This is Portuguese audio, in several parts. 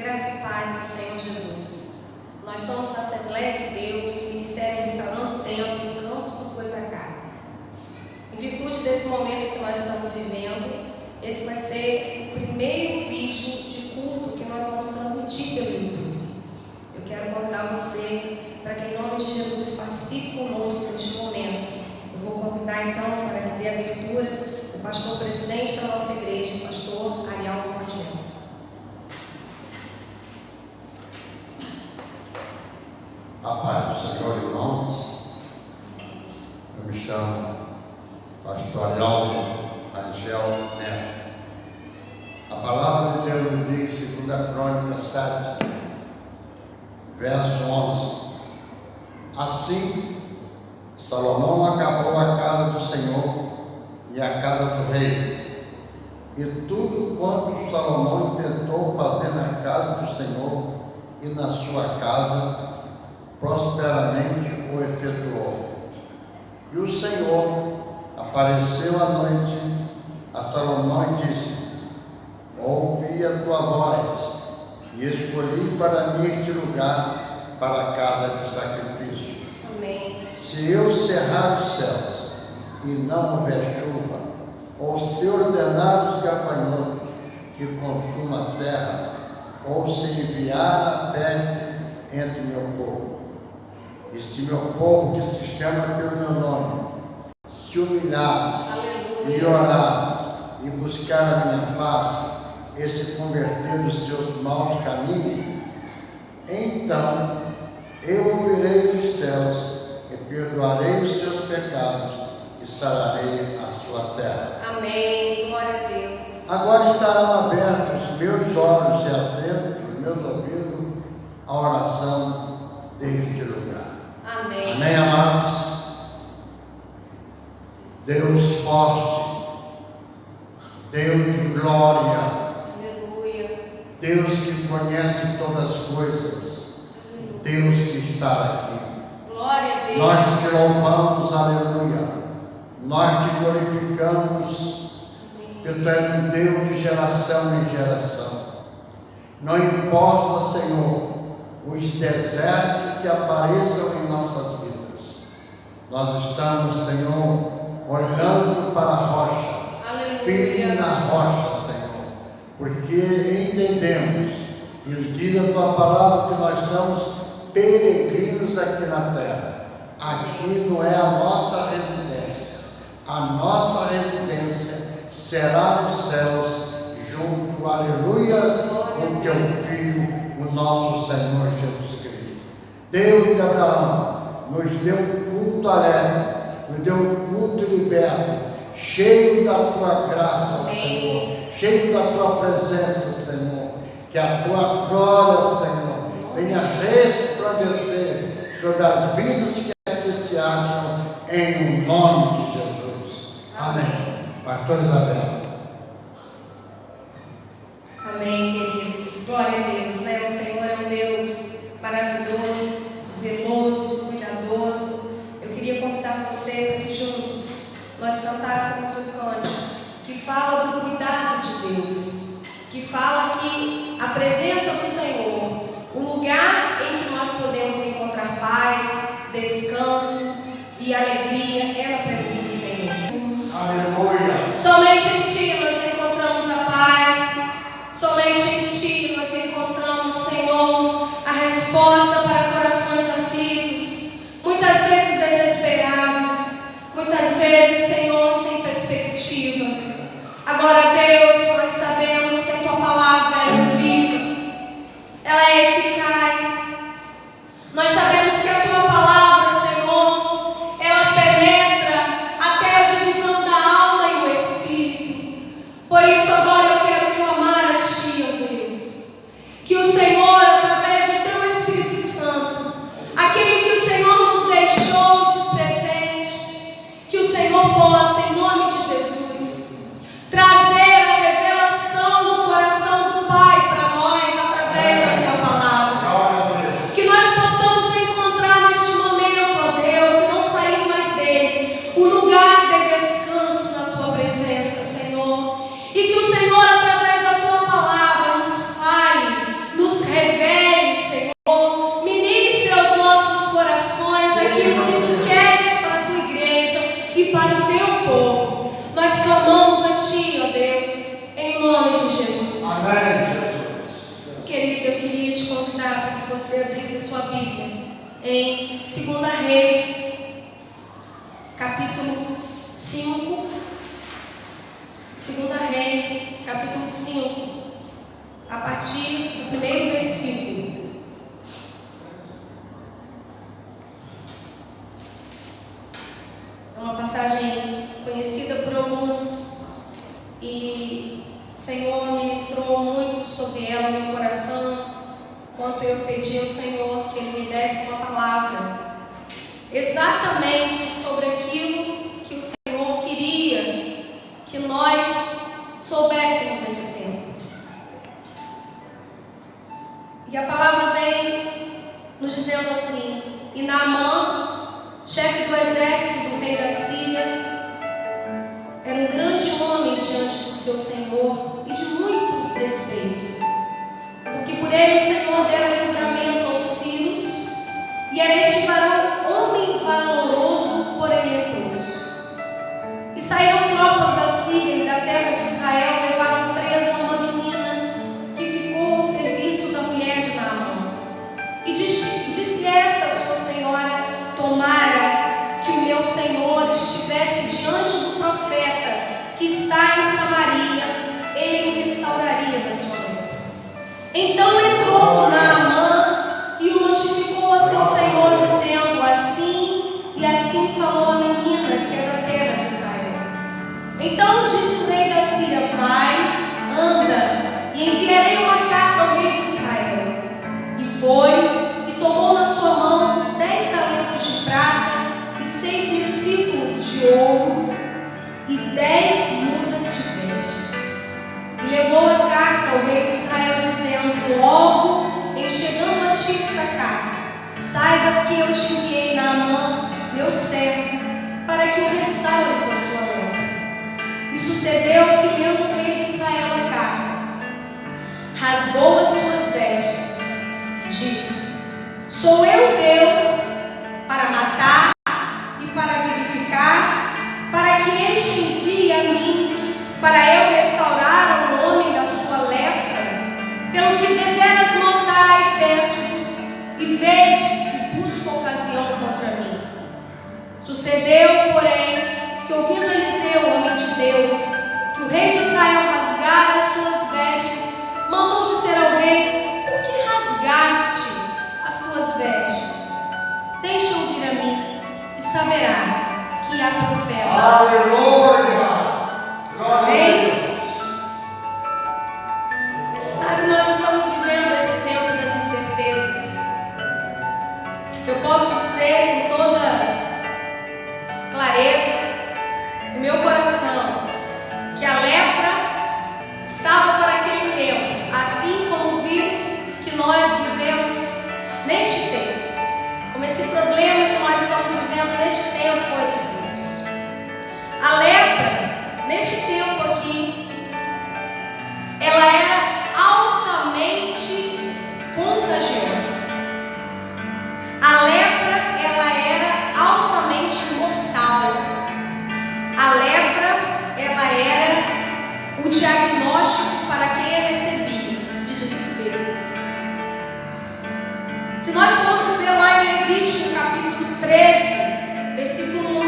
Graça e paz do Senhor Jesus. Nós somos a Assembleia de Deus, Ministério Restaurando o Templo, Campos dos Goitacazes. Em virtude desse momento que nós estamos vivendo, esse vai ser o primeiro vídeo de culto que nós vamos transmitir pelo YouTube. Eu quero convidar você para que, em nome de Jesus, participe conosco neste momento. Eu vou convidar então, para que dê abertura, o pastor presidente da nossa igreja, o pastor Ariel Rangel. A paz do Senhor, irmãos. Eu me chamo pastor Ariel Rangel Neto. A palavra de Deus diz, 2 Crônicas 7, verso 11: Assim, Salomão acabou a casa do Senhor e a casa do rei, e tudo quanto Salomão tentou fazer na casa do Senhor e na sua casa, prosperamente o efetuou. E o Senhor apareceu à noite a Salomão e disse: Ouvi a tua voz e escolhi para mim este lugar para a casa de sacrifício. Amém. Se eu cerrar os céus e não houver chuva, ou se ordenar os gafanhotos que consumam a terra, ou se enviar a peste entre meu povo, e se meu povo, que se chama pelo meu nome, se humilhar e orar e buscar a minha face e se converter dos seus maus caminhos, então eu ouvirei dos céus e perdoarei os seus pecados e sararei a sua terra. Amém. Glória a Deus. Agora estarão abertos meus olhos e atentos, meus ouvidos, à oração deste lugar. Amém. Amém, amados? Deus forte, Deus de glória, Aleluia. Deus que conhece todas as coisas, Deus que está aqui. Glória a Deus. Nós te louvamos, aleluia. Nós te glorificamos, porque tu és um Deus de geração em geração. Não importa, Senhor, os desertos que apareçam em nossas vidas. Nós estamos, Senhor, olhando para a rocha, firme na rocha, Senhor, porque entendemos, e nos diz a tua palavra, que nós somos peregrinos aqui na terra. Aqui não é a nossa residência. A nossa residência será nos céus, junto, aleluia, com teu Filho, o nosso Senhor Jesus Cristo. Deus de Abraão nos deu um culto alegre, nos deu um culto liberto, cheio da tua graça, Senhor, cheio da tua presença, Senhor. Que a tua glória, Senhor, venha resplandecer sobre as vidas que aqui se acham, em nome de Jesus. Amém. Pastor Isabel. Amém, queridos. Glória a Deus, né? O Senhor é um Deus maravilhoso, zeloso, cuidadoso. Eu queria convidar você para que juntos nós cantássemos o cântico que fala do cuidado de Deus, que fala que a presença do Senhor, o lugar em que nós podemos encontrar paz, descanso e alegria é na presença do Senhor. Aleluia. Somente em Ti nós encontramos a paz, somente em Ti nós encontramos, Senhor, a resposta para corações aflitos, muitas vezes desesperados, muitas vezes, Senhor, sem perspectiva. Agora, Deus, nós sabemos que a Tua palavra é viva, ela é eficaz. Nós sabemos que a Tua palavra, Senhor, ela penetra até a divisão da alma e o espírito. Por isso, agora eu quero clamar a Ti, ó Deus, que o Senhor, através do Teu Espírito Santo, aquele que o Senhor nos deixou de presente, que o Senhor possa, em nome de Jesus, trazer a revelação do coração do Pai para nós, através da Tua palavra. Que nós possamos encontrar neste momento, ó Deus, e não sair mais dele, o lugar de descanso na Tua presença, Senhor. E que o Senhor, através da Tua palavra, nos fale, nos 2 Reis, capítulo 5, a partir do primeiro versículo. É uma passagem conhecida por alguns e o Senhor ministrou muito sobre ela no meu coração, enquanto eu pedi ao Senhor que Ele me desse uma palavra exatamente sobre aquilo que o Senhor queria que nós soubéssemos nesse tempo. E a palavra vem nos dizendo assim: e Naamã, chefe do exército do rei da Síria, era um grande homem diante do seu Senhor e de muito respeito, porque por ele o Senhor dera livramento aos sírios, e era este varão homem valoroso, porém leproso. E saíram tropas da Síria e da terra de Israel, levaram presa uma menina que ficou ao serviço da mulher de Naamã. E disse esta sua senhora: tomara que o meu senhor estivesse diante do profeta que está em Samaria, ele o restauraria da sua lepra. Então entrou Naamã e o notificou a seu senhor, dizendo: assim e assim falou a menina que é da terra de Israel. Então disse o rei da Síria: vai, anda, e enviarei uma carta ao rei de Israel. E foi, e tomou na sua mão 10 talentos de prata e 6.000 ciclos de ouro e 10 mudas de vestes. E levou a carta ao rei de Israel, dizendo: logo em chegando a ti esta carta, saibas que eu te enviei Naamã, meu servo, para que o restaures da sua lepra. E sucedeu que, lendo o rei de Israel a carta, rasgou as suas vestes e disse: sou eu Deus para matar e para vivificar, para que este envie a mim, para eu restaurar ao homem da sua lepra? Pelo que deveras notai, peço-vos, e vede que busco ocasião contra mim. Sucedeu, porém, que ouvindo Eliseu, homem de Deus, que o rei de Israel rasgara as suas vestes, mandou dizer ao rei: por que rasgaste as suas vestes? Deixa ouvir a mim, e saberá que há profeta. Aleluia! Amém? Sabe, nós estamos vivendo esse tempo das incertezas. Eu posso dizer com toda clareza no meu coração que a lepra estava para aquele tempo, assim como o vírus que nós vivemos neste tempo, como esse problema que nós estamos vivendo neste tempo com esse vírus. A lepra, neste tempo aqui, ela era altamente contagiosa. A lepra, ela era altamente mortal. A lepra, ela era o diagnóstico para quem a recebia de desespero. Se nós formos ver lá em Levítico, capítulo 13, versículo 1,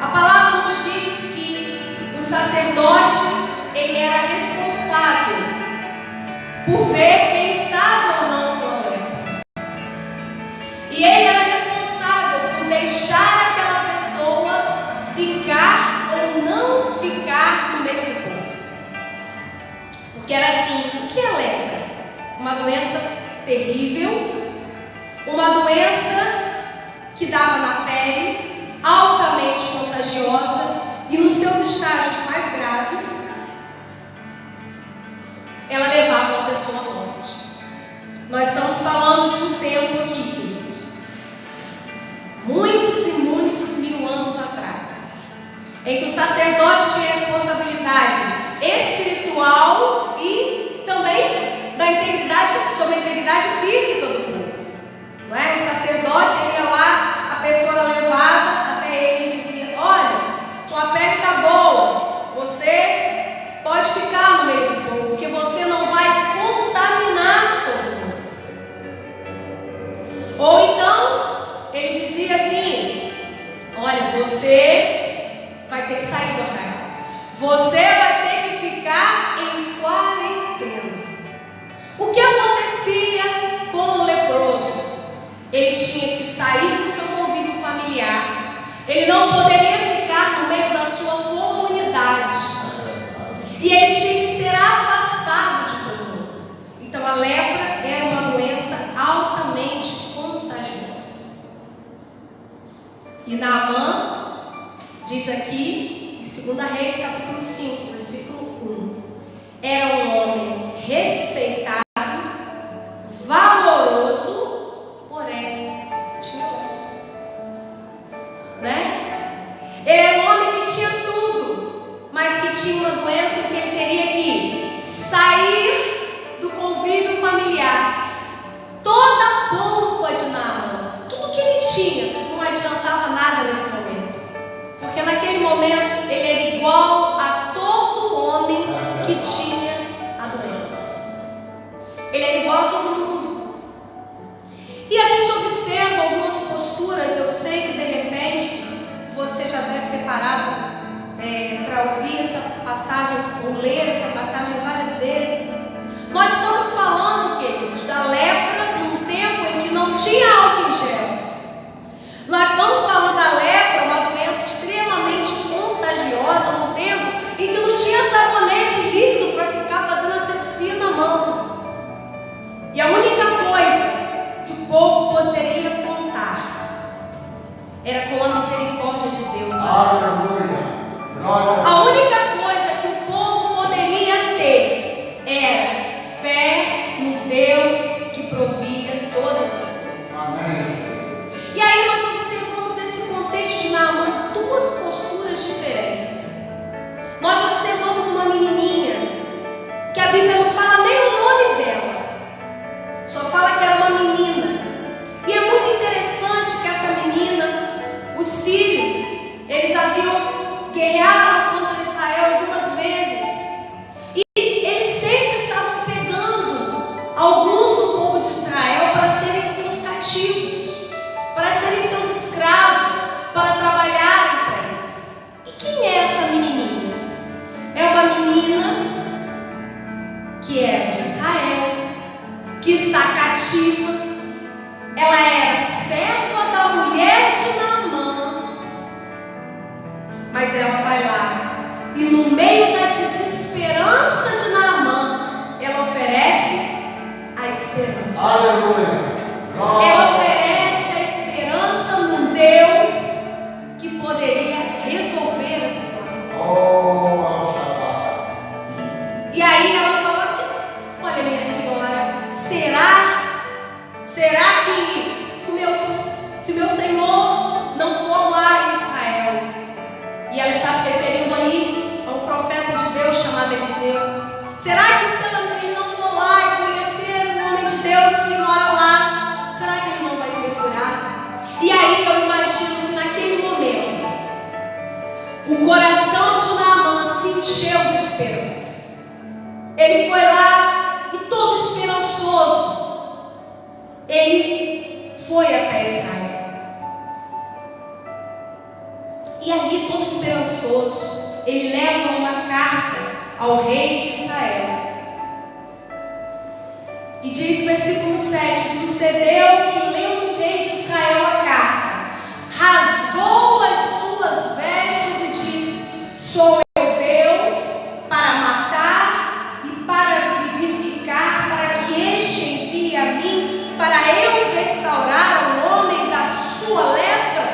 a palavra nos diz que o sacerdote, ele era responsável por ver quem estava ou não com a lepra. E ele era responsável por deixar aquela pessoa ficar ou não ficar no meio do povo. Porque era assim: o que é lepra? Uma doença terrível, uma doença que dava na pele, altamente contagiosa, e nos seus estágios mais graves, ela levava uma pessoa à morte. Nós estamos falando de um tempo aqui, queridos, muitos e muitos mil anos atrás, em que o sacerdote tinha responsabilidade espiritual e também da integridade, sobre a integridade física do povo. Não é? O sacerdote ia lá, a pessoa era levada até ele e dizia: olha, sua pele está boa, você pode ficar no meio do povo, porque você não vai contaminar todo mundo. Ou então, ele dizia assim: olha, você vai ter que sair do arraial, Você vai ter que ficar em quarentena. O que acontecia com o leproso? Ele tinha que sair do seu convívio familiar. Ele não poderia ficar no meio da sua comunidade. E ele tinha que ser afastado de todo mundo. Então a lepra era uma doença altamente contagiosa. E Naamã diz aqui, em 2 Reis, capítulo 5, versículo 1, era um homem respeitado, valoroso, porém tinha né? Ele era um homem que tinha tudo, mas que tinha uma doença que ele teria que sair do convívio familiar. Toda a pompa de Naamã, tudo que ele tinha, não adiantava nada nesse momento, porque naquele momento ele era igual a todo homem que tinha a doença. Ele era igual a todo mundo. E a gente observa algumas posturas. Eu sei que de repente você já deve ter parado para ouvir essa passagem, ou ler essa passagem várias vezes. Nós estamos falando, queridos, da lepra num tempo em que não tinha álcool em gel. Nós estamos falando da lepra, uma doença extremamente contagiosa, num tempo em que não tinha sabonete líquido para ficar fazendo asepsia na mão. E a única coisa que o povo poderia contar era com a misericórdia de Deus. Aleluia. A única coisa que o povo poderia ter era fé no Deus que provia todas as coisas. Amém. E aí nós observamos nesse contexto de Naamã duas posturas diferentes. Nós observamos uma menininha que a Bíblia não fala nem o nome dela, só fala que era uma menina. E é muito interessante que essa menina, os sírios, eles haviam guerreado contra Israel algumas vezes, e eles sempre estavam pegando alguns do povo de Israel para serem seus cativos, para serem seus escravos, para trabalharem para eles. E quem é essa menininha? É uma menina que é de Israel, que está cativa. Ela era serva da mulher de Naamã, mas ela vai lá e no meio da desesperança de Naamã, ela oferece a esperança. Aleluia. Ela oferece a esperança no Deus que poderia resolver a situação. Oh, ao Shaddai. E aí ela fala: olha, minha senhora, será que se o meu Senhor não for lá em Israel? E ela está se referindo aí a um profeta de Deus chamado Eliseu. Será que se ele não for lá e conhecer o nome de Deus que mora lá, será que ele não vai ser curado? E aí eu imagino que naquele momento o coração de Naamã se encheu de esperança. Ele foi lá e todo esperançoso, ele foi até Israel. E ali, todo esperançoso, ele leva uma carta ao rei de Israel. E diz no versículo 7: sucedeu que, lendo o rei de Israel a carta, rasgou as suas vestes e disse: sou eu Deus para matar e para vivificar, para que este envie a mim, para eu restaurar o homem da sua lepra?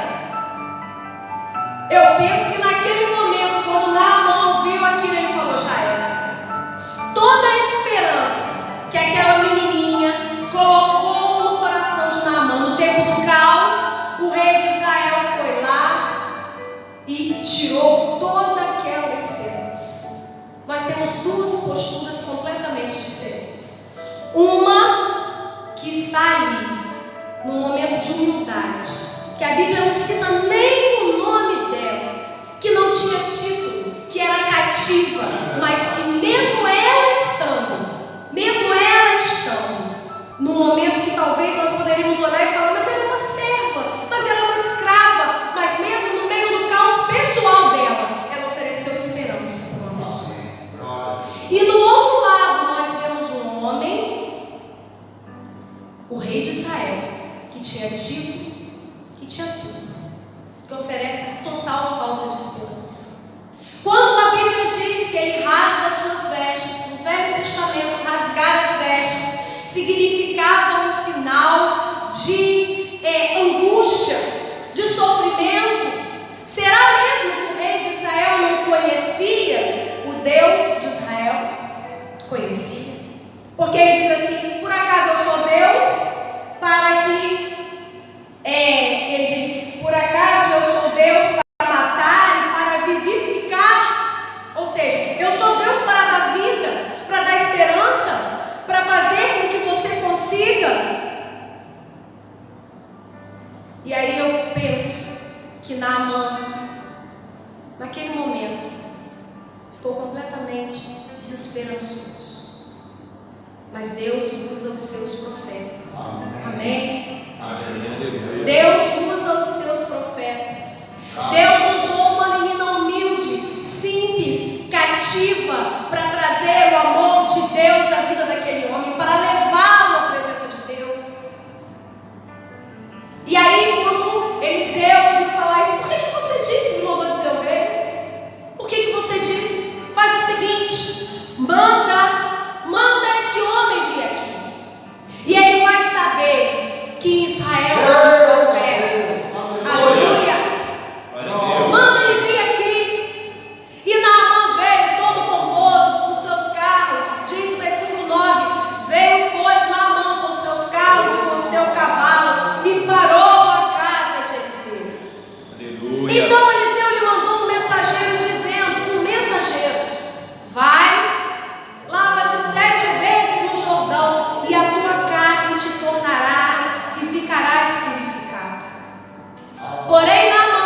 Eu penso que naquele momento, quando Naamã ouviu aquilo, ele falou: já era. Toda a esperança que aquela menininha colocou no coração de Naamã, no tempo do caos, o rei de Israel foi lá e tirou toda aquela esperança. Nós temos duas posturas completamente diferentes. Uma que está ali, num momento de humildade, que a Bíblia não cita nem o nome dela, que não tinha título, que era cativa, mas que mesmo ela estando, no momento que talvez nós poderíamos olhar e falar: mas ela é uma serva, mas ela é uma escrava, mas mesmo no meio do caos pessoal dela, ela ofereceu esperança. E no outro lado nós vemos um homem, o rei de Israel, que tinha dito que tinha tudo, que oferece total falta de esperança. Quando a Bíblia diz que ele rasga as suas vestes, no Velho Testamento, rasgar as vestes significava um sinal de angústia, de sofrimento. Será mesmo que o rei de Israel não conhecia o Deus de Israel? Conhecia. Porque ele diz assim: por acaso eu sou Deus? Para que ele diz: por acaso eu sou Deus para matar e para vivificar? Ou seja, eu sou Deus para dar vida, para dar esperança, para fazer com que você consiga. E aí eu penso que Naamã, naquele momento, ficou completamente desesperançoso. Mas Deus usa os seus profetas. Amém? Amém. Deus usa os seus profetas. Deus usou uma menina humilde, simples, cativa, para trazer o amor de Deus à vida daquele homem, para levá-lo à presença de Deus. E aí, quando Eliseu ouviu falar isso: por que você disse, me mandou dizer o rei? Por que você disse? Faz o seguinte: manda esse homem vir aqui. E ele vai saber que Israel é um profeta. Aleluia. Manda ele vir aqui. E Naamã veio todo pomposo com seus carros. Diz o versículo 9: veio, pois, Naamã com seus carros e com seu cavalo e parou a casa de Eliseu. Aleluia. Então Eliseu lhe mandou um mensageiro dizendo: vai, lava-te 7 vezes no Jordão, e a tua carne te tornará e ficarás purificado. Porém Naamã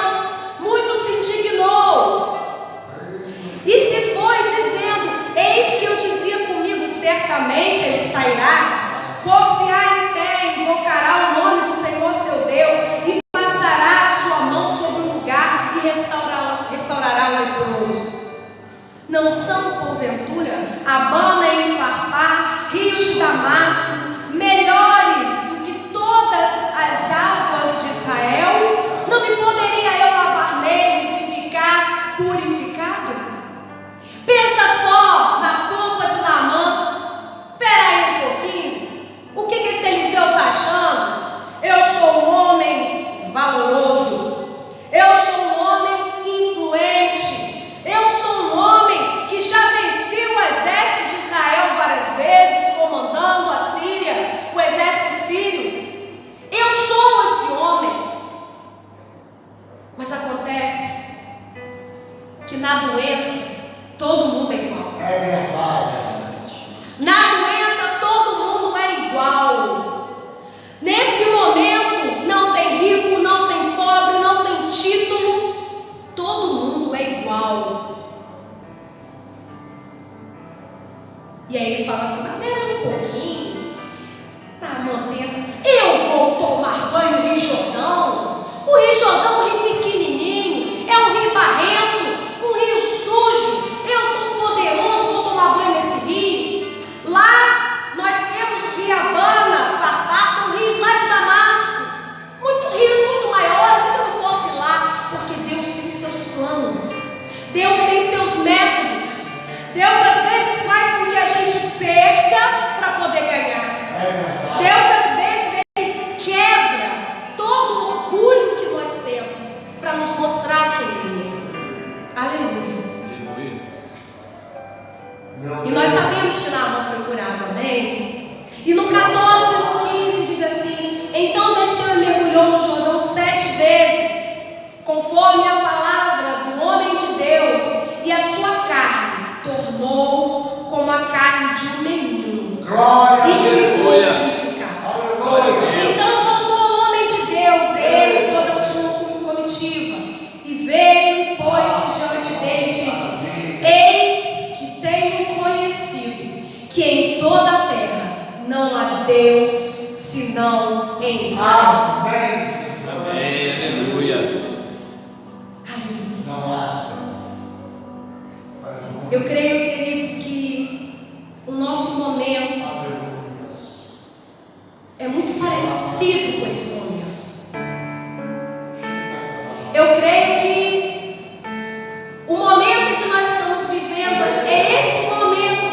muito se indignou e se foi dizendo: eis que eu dizia comigo, certamente ele sairá, pôr-se-á em pé, invocará o nome do Senhor seu Deus, e passará a sua mão sobre o lugar e restaurará o leproso. Não são, porventura, Abana e Farpar, rios de Damasco, melhores do que todas as águas de Israel? Não me poderia eu lavar neles e ficar purificado? Pensa só na culpa de Naamã. Espera aí um pouquinho. O que esse Eliseu está achando? Eu sou um homem valoroso. Eu sou um homem influente. Eu sou um homem que já venceu o exército de Israel várias vezes, comandando a Síria, o exército sírio. Eu sou esse homem. Mas acontece que na doença todo mundo é igual. É verdade. Na doença todo mundo é igual. Nesse momento não tem rico, não tem pobre, não tem título. Todo mundo é igual. E aí ele fala assim: mas espera um pouquinho. Naamã pensa: eu vou tomar banho no Rio Jordão? O Rio Jordão é um rio pequenininho, é um rio barrento, um rio sujo. Eu estou poderoso, vou tomar banho nesse rio? Lá nós temos Rio Abana, Farpar, são rios lá de Damasco, rios muito maiores. Porque eu não posso ir lá? Porque Deus tem seus planos, Deus tem seus métodos. Deus às vezes faz com que a gente perca para poder ganhar. Deus às vezes ele quebra todo o orgulho que nós temos para nos mostrar quem ele é. Aleluia. E nós sabemos que Naamã foi curado, amém? E no 14, no 15 diz assim: então desceu e mergulhou no Jordão 7 vezes, conforme a palavra do homem de Deus, e a sua carne tornou como a carne de um menino. Glória E a Deus. ficou purificado. Então voltou o homem de Deus, ele e toda a sua comitiva, e veio e pôs-se diante dele e disse: eis que tenho conhecido que em toda a terra não há Deus senão em Israel. Amém. Amém. Aleluia. Não há. Eu creio, queridos, que fortalecido com esse momento. Eu creio que o momento que nós estamos vivendo é esse momento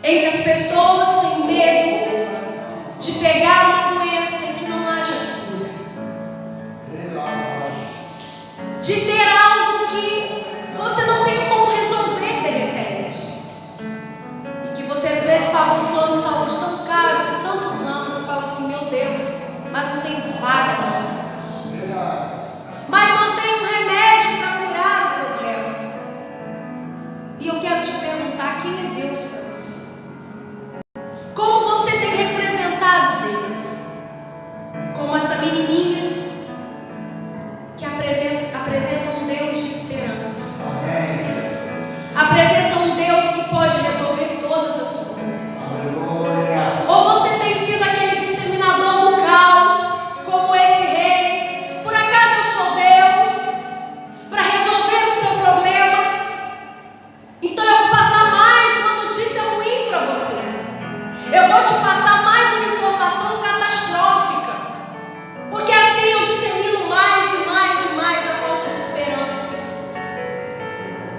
em que as pessoas têm medo de pegar uma doença em que não haja cura, de ter algo que você não tem como resolver de repente, e que você às vezes paga um plano de saúde tão caro por tantos anos e fala assim: meu Deus, mas não tem vaga no nosso corpo, mas não tem um remédio para curar o problema. E eu quero te perguntar: quem é Deus para você? Como você tem representado Deus? Como essa menininha que apresenta um Deus de esperança, apresenta um Deus que pode resolver todas as coisas. Ou você tem sido aquele disseminador do caos, como esse rei? Por acaso eu sou Deus para resolver o seu problema? Então eu vou passar mais uma notícia ruim para você. Eu vou te passar mais uma informação catastrófica, porque assim eu dissemino mais e mais e mais a falta de esperança.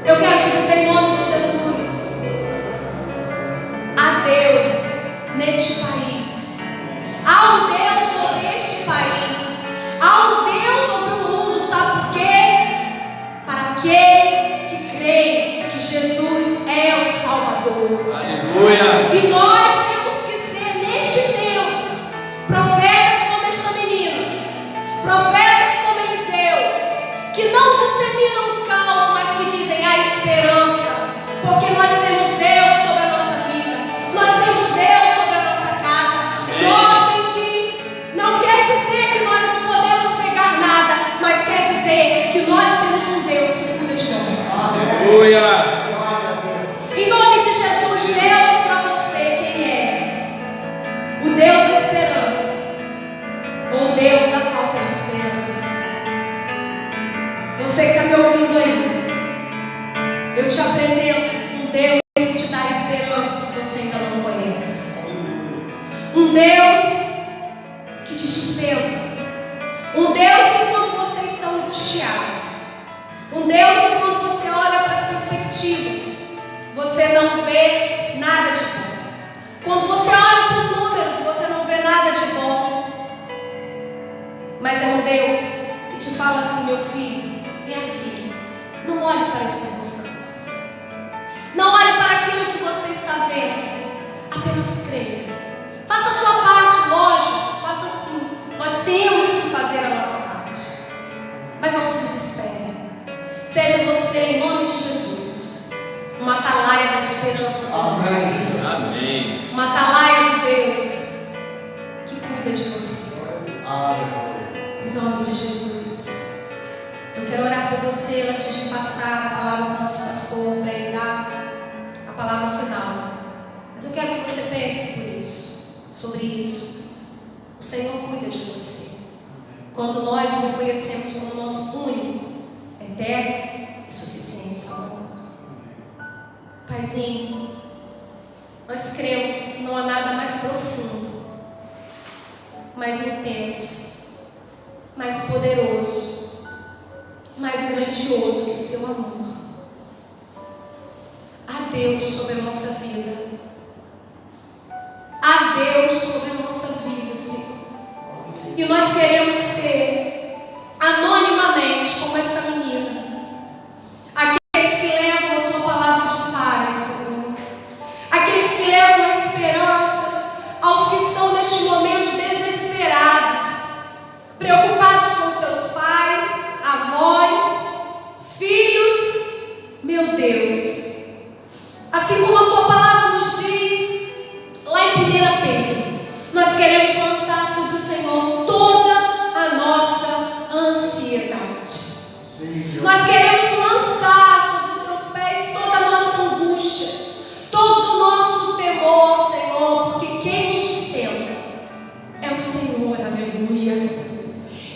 Eu quero te dizer em nome de Jesus: há Deus neste país, há um Deus sobre este país, há um Deus sobre o mundo. Sabe por quê? Para aqueles que creem que Jesus é o Salvador. Aleluia. E nós temos que ser neste tempo profetas como esta menina, profetas como Eliseu, que não disseminam o caos, mas que dizem a esperança, porque nós temos Deus sobre a nossa vida, nós temos Deus sobre a nossa casa. Notem que não quer dizer que nós não podemos pegar nada, mas quer dizer que nós temos um Deus que cuida de nós. Aleluia. Em nome de Jesus, Deus para você, quem é? O Deus da esperança ou o Deus da falta de esperança? Você que está me ouvindo aí, eu te apresento um Deus que te dá esperança se você ainda não conhece. Um Deus que te sustenta. Um Deus que quando você está angustiado, um Deus que quando você olha para as perspectivas, você não vê nada de bom. Quando você olha para os números, você não vê nada de bom. Mas é um Deus que te fala assim: meu filho, minha filha, não olhe para as circunstâncias, não olhe para aquilo que você está vendo, apenas creia. Faça a sua parte, lógico, faça sim. Nós temos que fazer a nossa parte, mas não se desespere. Seja você, em nome de Jesus, uma atalaia da esperança do nome de Deus. Amém. Uma atalaia de Deus que cuida de você. Em nome de Jesus. Eu quero orar por você antes de passar a palavra para o nosso pastor, para ele dar a palavra final. Mas eu quero que você pense por isso, sobre isso. O Senhor cuida de você. Quando nós o reconhecemos como nosso único, eterno e suficiente Salvador. Paizinho, nós cremos que não há nada mais profundo, mais intenso, mais poderoso, mais grandioso que o seu amor. Há Deus sobre a nossa vida. Há Deus sobre a nossa vida, Senhor. E nós queremos ser anonimamente como essa menina. Aqueles que levam a tua palavra de paz, Senhor. Aqueles que levam a esperança aos que estão neste momento desesperados, preocupados com seus pais, avós, filhos. Meu Deus. Assim como a tua palavra nos diz lá em 1 Pedro, nós queremos lançar sobre o Senhor toda a nossa ansiedade. Nós queremos lançar sobre os teus pés toda a nossa angústia, todo o nosso temor, Senhor, porque quem nos sustenta é o Senhor, aleluia.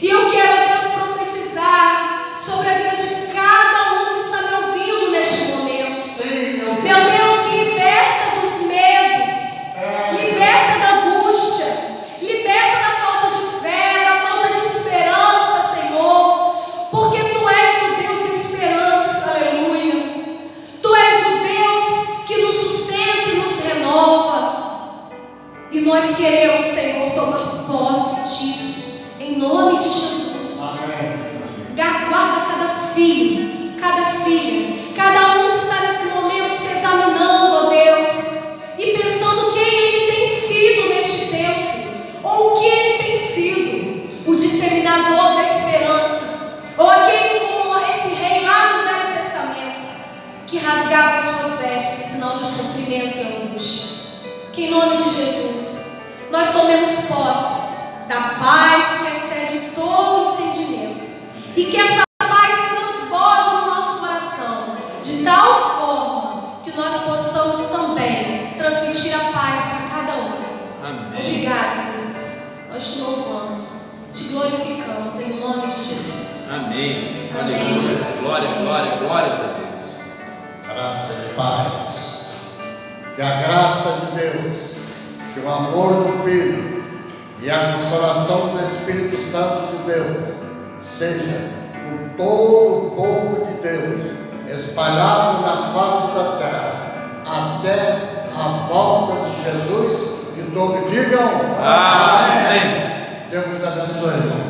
E eu quero, Deus, profetizar sobre a vida de cada um que está me ouvindo neste momento. Meu Deus, liberta dos medos, liberta da angústia, liberta que rasgava suas vestes, sinal de sofrimento e angústia. Que em nome de Jesus, nós tomemos posse da paz que excede todo entendimento. E que essa paz transborde no nosso coração, de tal forma que nós possamos também transmitir a paz para cada um. Amém. Obrigada, Deus. Nós te louvamos, te glorificamos em nome de Jesus. Amém. Amém. Aleluia. Glória, glória, glórias a Deus. Graça e paz. Que a graça de Deus, que o amor do Filho e a consolação do Espírito Santo de Deus seja com todo o povo de Deus espalhado na face da terra até a volta de Jesus. Que todos digam Amém. Deus abençoe.